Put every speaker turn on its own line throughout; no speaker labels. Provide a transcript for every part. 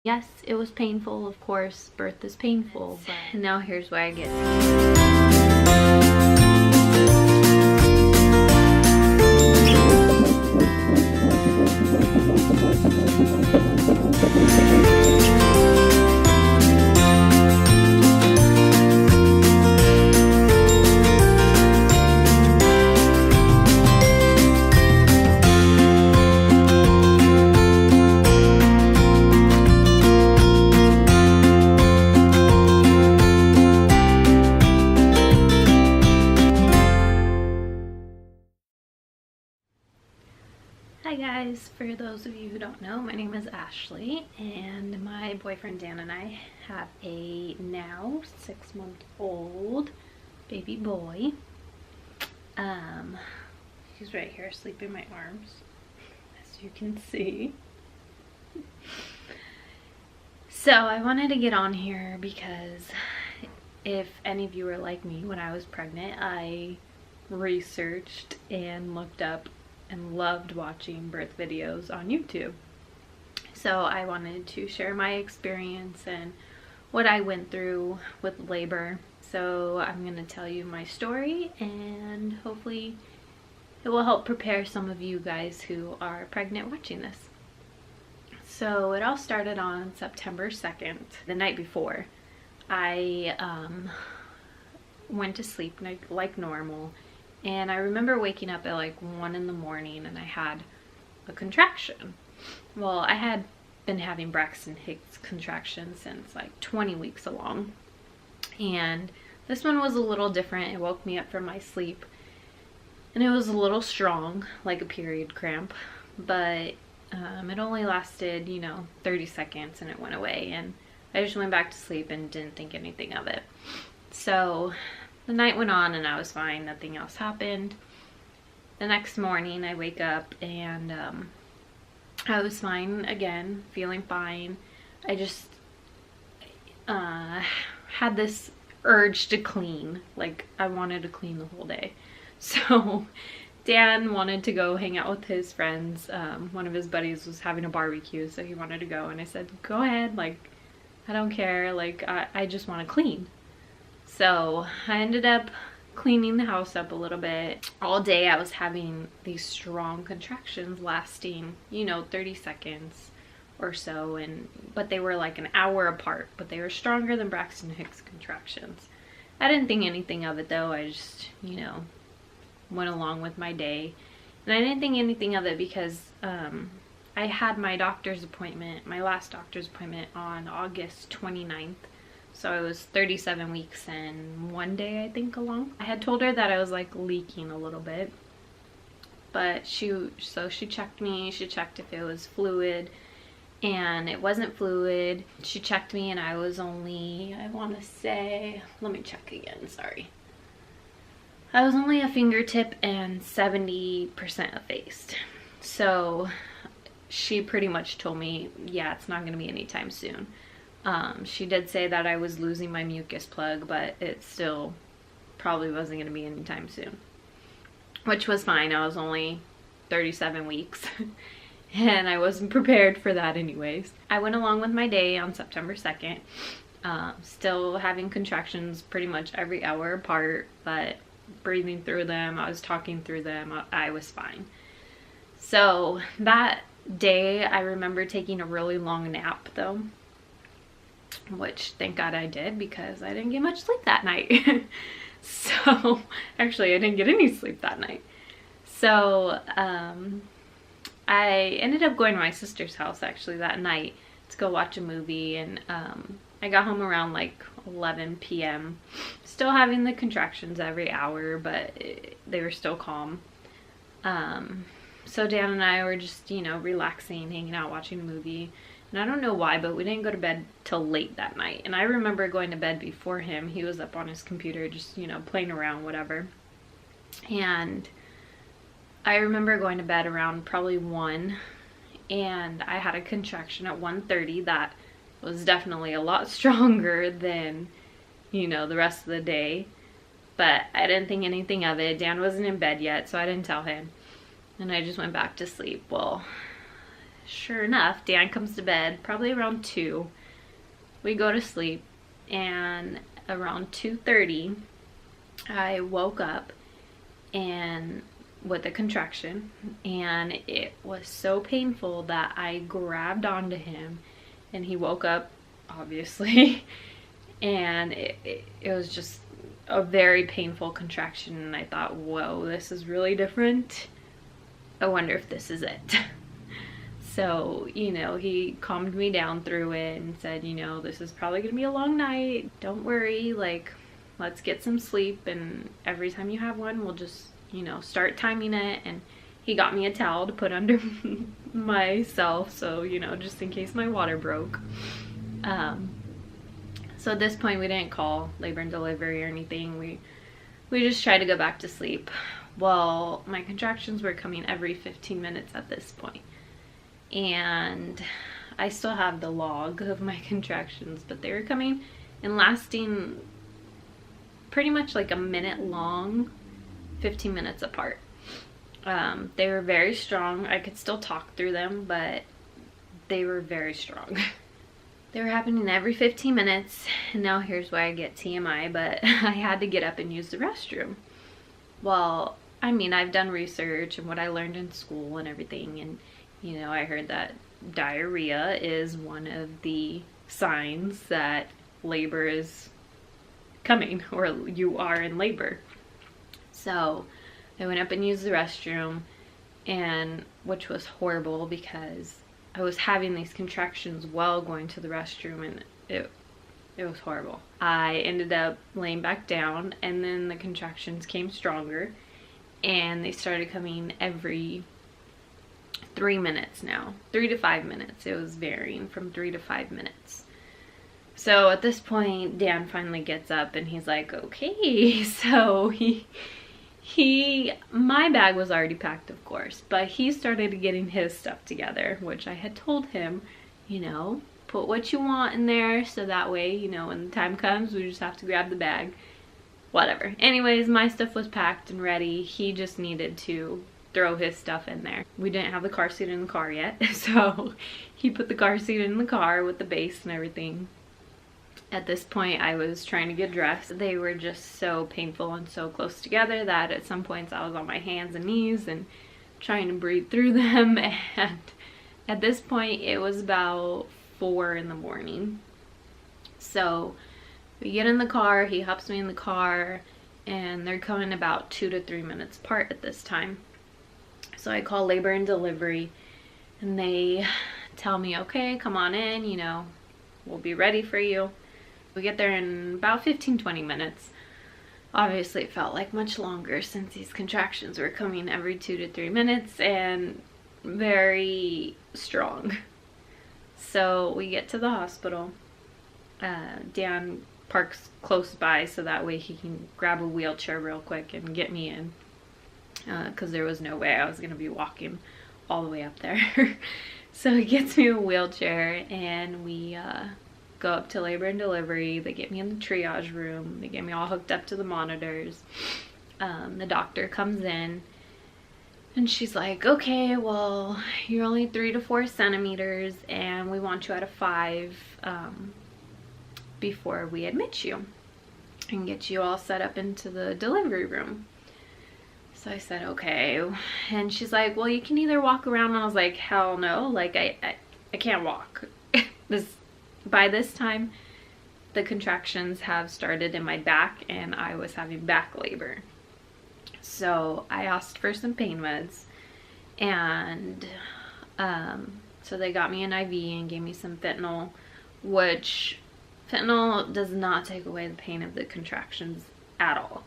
Yes, it was painful, of course. Birth is painful, but now here's where I get. Hi guys, for those of you who don't know, my name is Ashley and my boyfriend Dan and I have a now 6-month-old baby boy. He's right here asleep in my arms, as you can see. So I wanted to get on here because if any of you are like me, when I was pregnant, I researched and looked up and loved watching birth videos on YouTube. So I wanted to share my experience and what I went through with labor. So I'm going to tell you my story and hopefully it will help prepare some of you guys who are pregnant watching this. So it all started on September 2nd, the night before. I went to sleep like normal. And I remember waking up at like 1 in the morning and I had a contraction. Well, I had been having Braxton Hicks contractions since like 20 weeks along. And this one was a little different. It woke me up from my sleep. And it was a little strong, like a period cramp. But it only lasted, 30 seconds and it went away. And I just went back to sleep and didn't think anything of it. So the night went on and I was fine, nothing else happened. The next morning I wake up and I was fine again, feeling fine. I just had this urge to clean, like I wanted to clean the whole day. So Dan wanted to go hang out with his friends. One of his buddies was having a barbecue, so he wanted to go, and I said, go ahead, like I don't care, like I just want to clean. So I ended up cleaning the house up a little bit. All day I was having these strong contractions lasting, 30 seconds or so, but they were like an hour apart, but they were stronger than Braxton Hicks contractions. I didn't think anything of it though. I just, went along with my day. And I didn't think anything of it because I had my doctor's appointment, my last doctor's appointment on August 29th. So I was 37 weeks and 1 day, I think, along. I had told her that I was like leaking a little bit, but she checked me. She checked if it was fluid, and it wasn't fluid. She checked me and I was only, I want to say, let me check again, sorry. I was only a fingertip and 70% effaced. So she pretty much told me, yeah, it's not going to be anytime soon. She did say that I was losing my mucus plug, but it still probably wasn't going to be anytime soon, which was fine. I was only 37 weeks and I wasn't prepared for that anyways. I went along with my day on September 2nd, still having contractions pretty much every hour apart, but breathing through them. I was talking through them. I was fine. So that day I remember taking a really long nap though, which thank God I did because I didn't get much sleep that night. So actually I didn't get any sleep that night. So I ended up going to my sister's house actually that night to go watch a movie, and I got home around like 11 p.m. Still having the contractions every hour, but they were still calm. So Dan and I were just, relaxing, hanging out, watching a movie. And I don't know why, but we didn't go to bed till late that night. And I remember going to bed before him. He was up on his computer just, playing around, whatever. And I remember going to bed around probably 1. And I had a contraction at 1:30 that was definitely a lot stronger than, the rest of the day. But I didn't think anything of it. Dan wasn't in bed yet, so I didn't tell him. And I just went back to sleep. Well, sure enough, Dan comes to bed probably around 2. We go to sleep, and around 2:30 I woke up and with a contraction, and it was so painful that I grabbed onto him, and he woke up obviously. And it was just a very painful contraction, and I thought, whoa, this is really different. I wonder if this is it. So, you know, he calmed me down through it and said, you know, this is probably gonna be a long night. Don't worry, like, let's get some sleep, and every time you have one, we'll just, you know, start timing it. And he got me a towel to put under myself, so, you know, just in case my water broke. So at this point, we didn't call labor and delivery or anything. We just tried to go back to sleep. Well, my contractions were coming every 15 minutes at this point. And I still have the log of my contractions, but they were coming and lasting pretty much like a minute long, 15 minutes apart. They were very strong. I could still talk through them, but they were very strong. They were happening every 15 minutes, and now here's why I get TMI, but I had to get up and use the restroom. Well, I mean, I've done research and what I learned in school and everything, and, you know, I heard that diarrhea is one of the signs that labor is coming, or you are in labor. So I went up and used the restroom, and which was horrible because I was having these contractions while going to the restroom, and it was horrible. I ended up laying back down, and then the contractions came stronger, and they started coming every 3 minutes now. 3 to 5 minutes. It was varying from 3 to 5 minutes. So at this point, Dan finally gets up, and he's like, okay. So my bag was already packed, of course, but he started getting his stuff together, which I had told him, you know, put what you want in there, so that way, you know, when the time comes, we just have to grab the bag. Whatever. Anyways, my stuff was packed and ready. He just needed to throw his stuff in there. We didn't have the car seat in the car yet, so he put the car seat in the car with the base and everything. At this point, I was trying to get dressed. They were just so painful and so close together that at some points I was on my hands and knees and trying to breathe through them. And at this point, it was about 4 in the morning. So we get in the car, he helps me in the car, and they're coming about 2 to 3 minutes apart at this time. So I call labor and delivery, and they tell me, okay, come on in, you know, we'll be ready for you. We get there in about 15-20 minutes. Obviously, it felt like much longer since these contractions were coming every 2 to 3 minutes and very strong. So we get to the hospital. Dan parks close by so that way he can grab a wheelchair real quick and get me in, because there was no way I was going to be walking all the way up there. So he gets me a wheelchair, and we go up to labor and delivery. They get me in the triage room. They get me all hooked up to the monitors. The doctor comes in, and she's like, okay, well, you're only 3 to 4 centimeters, and we want you at a 5 before we admit you and get you all set up into the delivery room. So I said, okay. And she's like, well, you can either walk around. And I was like, hell no, like I can't walk. By this time, the contractions have started in my back, and I was having back labor. So I asked for some pain meds, and so they got me an IV and gave me some fentanyl, which fentanyl does not take away the pain of the contractions at all.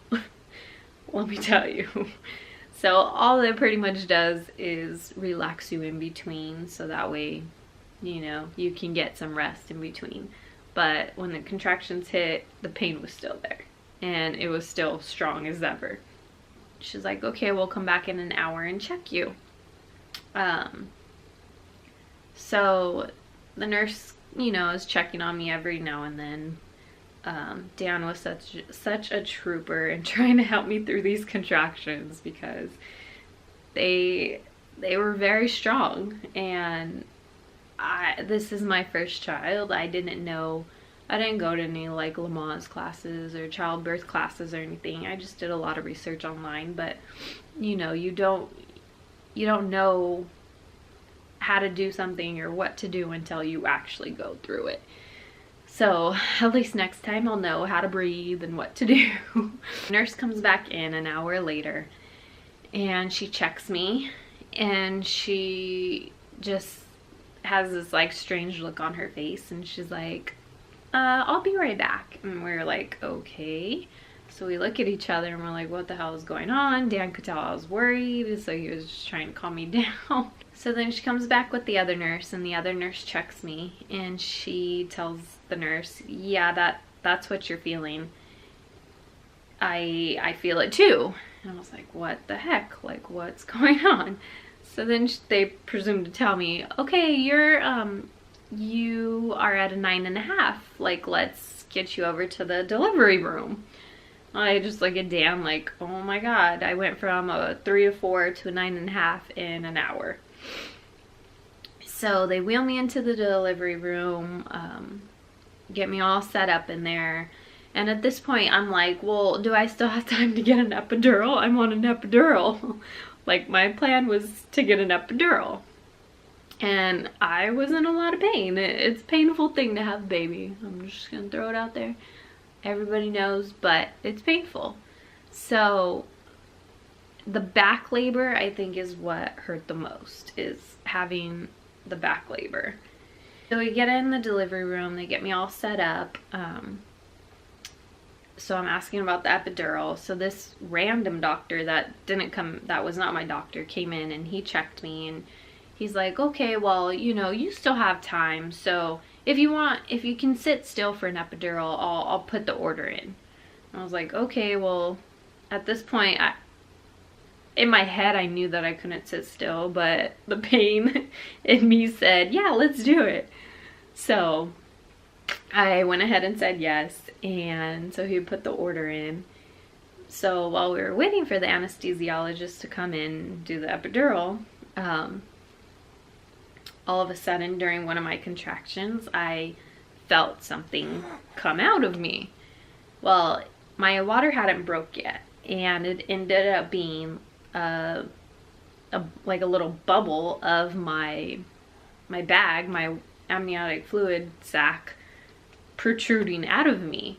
Let me tell you. So all it pretty much does is relax you in between, so that way, you know, you can get some rest in between. But when the contractions hit, the pain was still there, and it was still strong as ever. She's like, okay, we'll come back in an hour and check you. So the nurse, you know, is checking on me every now and then. Dan was such a trooper in trying to help me through these contractions, because they were very strong, and this is my first child. I didn't go to any like Lamaze classes or childbirth classes or anything. I just did a lot of research online, but you know, you don't know how to do something or what to do until you actually go through it. So at least next time I'll know how to breathe and what to do. Nurse comes back in an hour later and she checks me, and she just has this like strange look on her face, and she's like, I'll be right back. And we're like, okay. So we look at each other and we're like, what the hell is going on? Dan could tell I was worried, so he was just trying to calm me down. So then she comes back with the other nurse, and the other nurse checks me, and she tells the nurse, yeah, that's what you're feeling. I feel it too. And I was like, what the heck? Like, what's going on? So then they presume to tell me, okay, you are at a 9.5. Like, let's get you over to the delivery room. I just look at Dan like, oh my God, I went from a 3 to 4 to a 9.5 in an hour. So they wheel me into the delivery room, get me all set up in there. And at this point, I'm like, well, do I still have time to get an epidural? I'm on an epidural. Like, my plan was to get an epidural. And I was in a lot of pain. It's a painful thing to have a baby. I'm just going to throw it out there. Everybody knows, but it's painful. So the back labor, I think, is what hurt the most, is having the back labor. So we get in the delivery room, they get me all set up. So I'm asking about the epidural. So this random doctor that was not my doctor, came in and he checked me, and he's like, okay, well, you know, you still have time. So if you can sit still for an epidural, I'll put the order in. And I was like, okay, well, at this point, in my head, I knew that I couldn't sit still, but the pain in me said, yeah, let's do it. So I went ahead and said yes, and so he put the order in. So while we were waiting for the anesthesiologist to come in and do the epidural, all of a sudden during one of my contractions, I felt something come out of me. Well, my water hadn't broke yet, and it ended up being like a little bubble of my bag, my amniotic fluid sac, protruding out of me.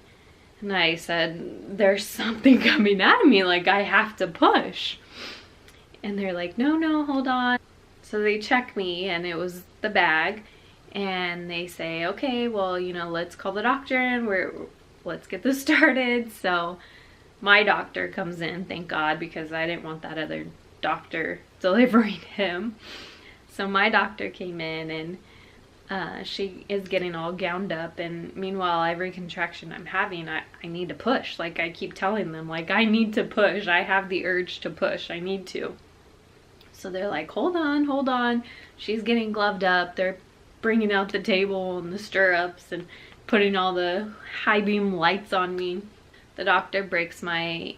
And I said, there's something coming out of me, like I have to push. And they're like, no, hold on. So they check me, and it was the bag, and they say, okay, well, you know, let's call the doctor and let's get this started. So my doctor comes in, thank God, because I didn't want that other doctor delivering him. So my doctor came in, and she is getting all gowned up, and meanwhile, every contraction I'm having, I need to push. Like, I keep telling them, like, I need to push. I have the urge to push. I need to. So they're like, hold on. She's getting gloved up. They're bringing out the table and the stirrups and putting all the high beam lights on me. The doctor breaks my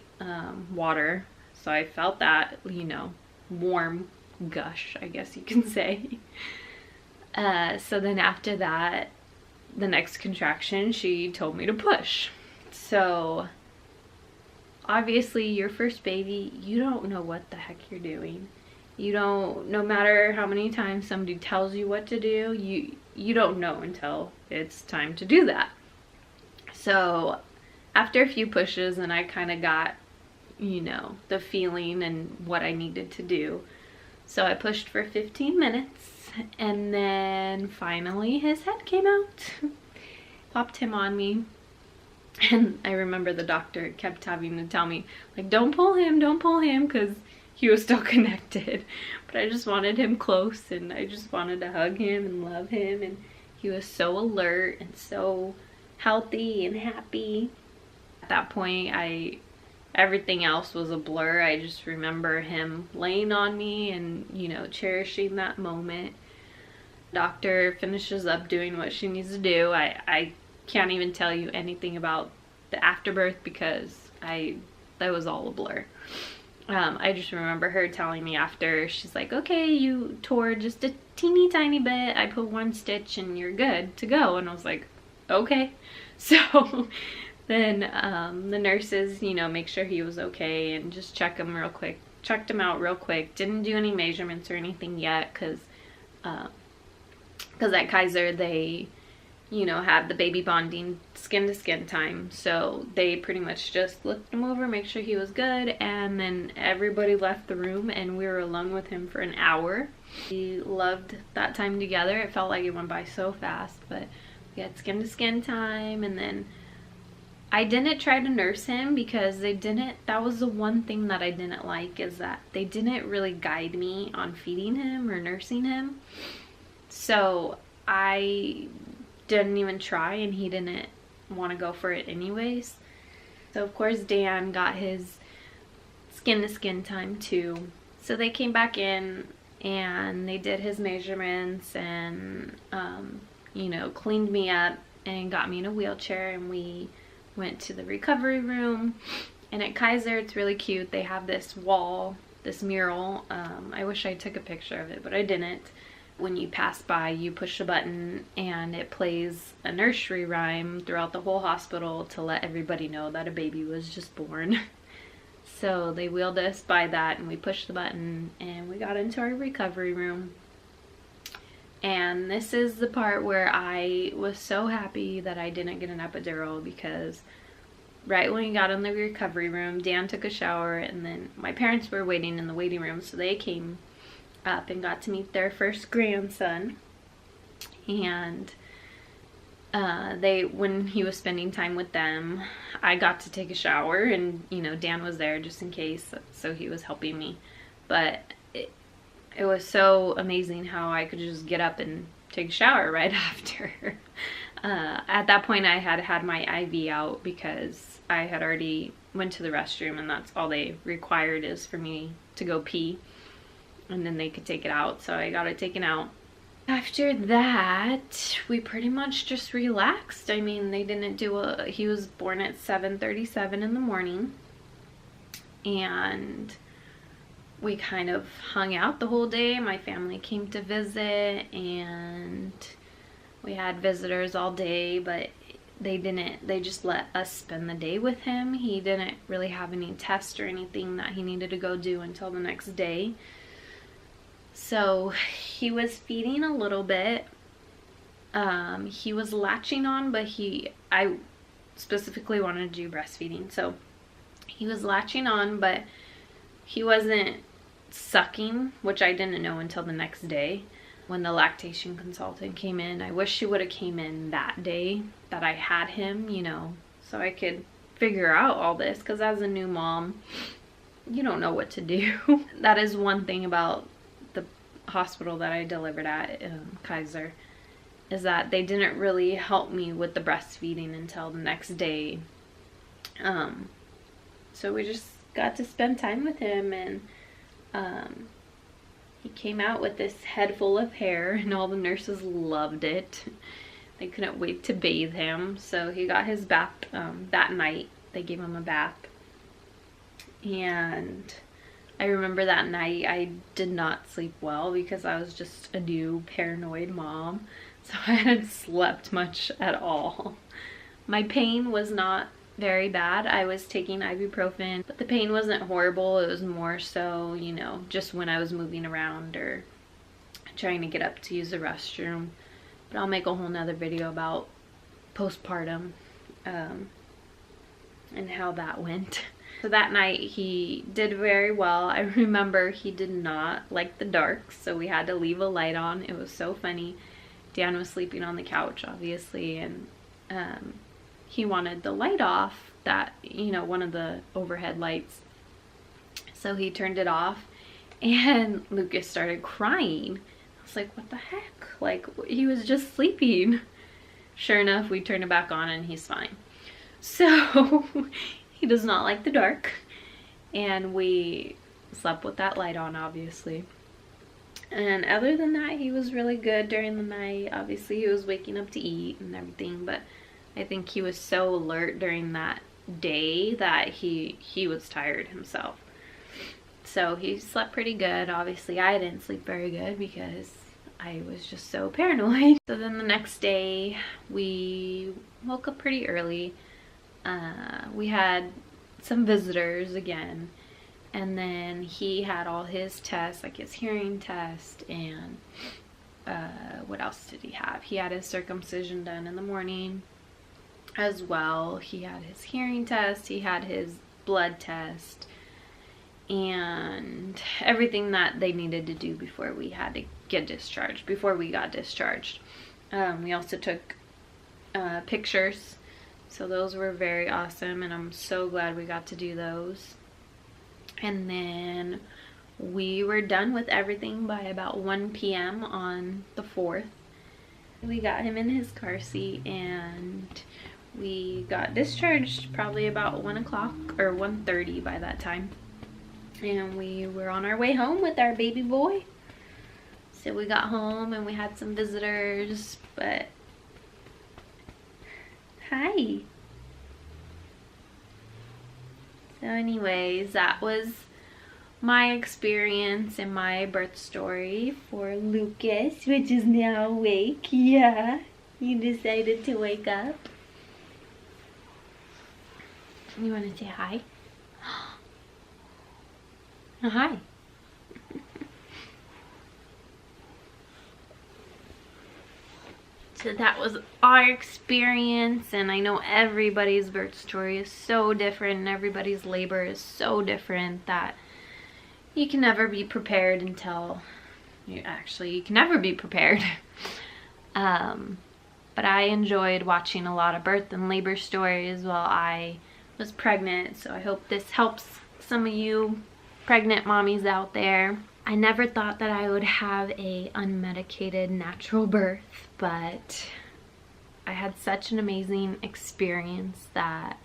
water. So I felt that, you know, warm gush, I guess you can say. So then after that, the next contraction, she told me to push. So obviously your first baby, you don't know what the heck you're doing. You don't, no matter how many times somebody tells you what to do, you don't know until it's time to do that. So after a few pushes, and I kind of got, you know, the feeling and what I needed to do. So I pushed for 15 minutes, and then finally his head came out. Popped him on me. And I remember the doctor kept having to tell me, like, don't pull him, because he was still connected. But I just wanted him close, and I just wanted to hug him and love him, and he was so alert and so healthy and happy. At that point, everything else was a blur. I just remember him laying on me and, you know, cherishing that moment. Doctor finishes up doing what she needs to do. I can't even tell you anything about the afterbirth because that was all a blur. I just remember her telling me after, she's like, okay, you tore just a teeny tiny bit. I put 1 stitch and you're good to go. And I was like, okay. So then the nurses, you know, make sure he was okay and just checked him out real quick. Didn't do any measurements or anything yet because at Kaiser they, you know, have the baby bonding skin to skin time. So they pretty much just looked him over, make sure he was good, and then everybody left the room and we were alone with him for an hour. We loved that time together. It felt like it went by so fast, but we had skin to skin time. And then I didn't try to nurse him because that was the one thing that I didn't like, is that they didn't really guide me on feeding him or nursing him. So I didn't even try, and he didn't want to go for it anyways. So of course Dan got his skin to skin time too. So they came back in and they did his measurements and you know, cleaned me up and got me in a wheelchair, and we went to the recovery room. And at Kaiser, it's really cute. They have this wall, this mural. I wish I took a picture of it, but I didn't. When you pass by, you push a button and it plays a nursery rhyme throughout the whole hospital to let everybody know that a baby was just born. So they wheeled us by that and we pushed the button and we got into our recovery room. And this is the part where I was so happy that I didn't get an epidural, because right when we got in the recovery room, Dan took a shower and then my parents were waiting in the waiting room, so they came up and got to meet their first grandson. And when he was spending time with them, I got to take a shower, and you know, Dan was there just in case, so he was helping me. But it was so amazing how I could just get up and take a shower right after. At that point I had my IV out because I had already went to the restroom, and that's all they required is for me to go pee, and then they could take it out. So I got it taken out. After that, we pretty much just relaxed. I mean, they didn't do he was born at 7:37 in the morning, and we kind of hung out the whole day. My family came to visit and we had visitors all day, but they just let us spend the day with him. He didn't really have any tests or anything that he needed to go do until the next day. So he was feeding a little bit. He was latching on, but I specifically wanted to do breastfeeding. So he was latching on, but he wasn't sucking, which I didn't know until the next day when the lactation consultant came in. I wish she would have came in that day that I had him, you know, so I could figure out all this, because as a new mom, you don't know what to do. That is one thing about the hospital that I delivered at, Kaiser, is that they didn't really help me with the breastfeeding until the next day. So we just got to spend time with him, and he came out with this head full of hair, and all the nurses loved it. They couldn't wait to bathe him. So he got his bath that night. They gave him a bath, and I remember that night I did not sleep well because I was just a new paranoid mom, so I hadn't slept much at all. My pain was not very bad. I was taking ibuprofen, but the pain wasn't horrible. It was more so, you know, just when I was moving around or trying to get up to use the restroom. But I'll make a whole nother video about postpartum and how that went. So that night he did very well. I remember he did not like the dark, so we had to leave a light on. It was so funny. Dan was sleeping on the couch, obviously, and he wanted the light off, that, you know, one of the overhead lights. So he turned it off, and Lucas started crying. I was like, what the heck? Like, he was just sleeping. Sure enough, we turned it back on and he's fine. So he does not like the dark, and we slept with that light on, obviously. And other than that, he was really good during the night. Obviously, he was waking up to eat and everything, but I think he was so alert during that day that he was tired himself. So he slept pretty good. Obviously I didn't sleep very good because I was just so paranoid. So then the next day we woke up pretty early. We had some visitors again, and then he had all his tests, like his hearing test, and what else did he have? He had his circumcision done in the morning as well. He had his hearing test, he had his blood test, and everything that they needed to do before we had to get discharged, before we got discharged. We also took pictures, so those were very awesome, and I'm so glad we got to do those. And then we were done with everything by about 1 p.m. on the 4th. We got him in his car seat and we got discharged probably about 1 o'clock or 1:30 by that time. And we were on our way home with our baby boy. So we got home and we had some visitors, but hi. So anyways, that was my experience and my birth story for Lucas, which is now awake. Yeah, you decided to wake up. You want to say hi? Oh, hi. So that was our experience, and I know everybody's birth story is so different and everybody's labor is so different that you can never be prepared until you can never be prepared. But I enjoyed watching a lot of birth and labor stories while I was pregnant, so I hope this helps some of you pregnant mommies out there. I never thought that I would have a unmedicated natural birth, but I had such an amazing experience that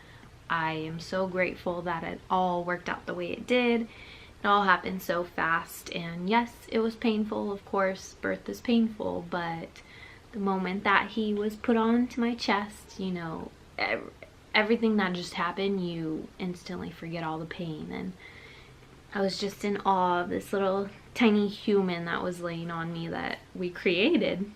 I am so grateful that it all worked out the way it did. It all happened so fast, and yes, it was painful, of course, birth is painful, but the moment that he was put onto my chest, you know, everything that just happened, you instantly forget all the pain, and I was just in awe of this little tiny human that was laying on me that we created.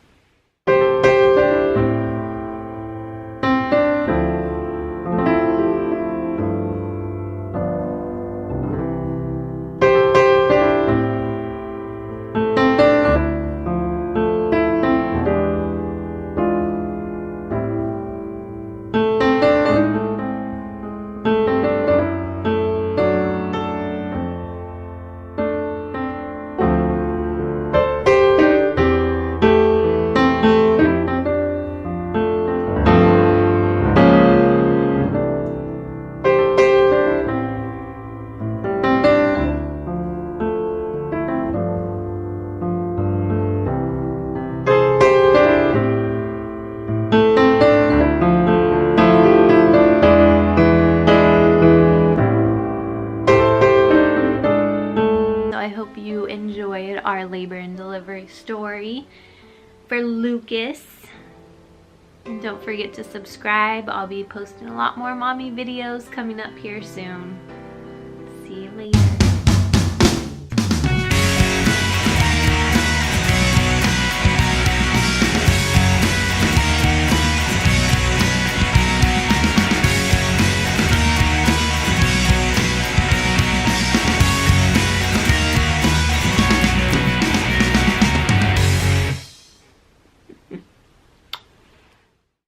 Our labor and delivery story for Lucas, and don't forget to subscribe. I'll be posting a lot more mommy videos coming up here soon. See you later.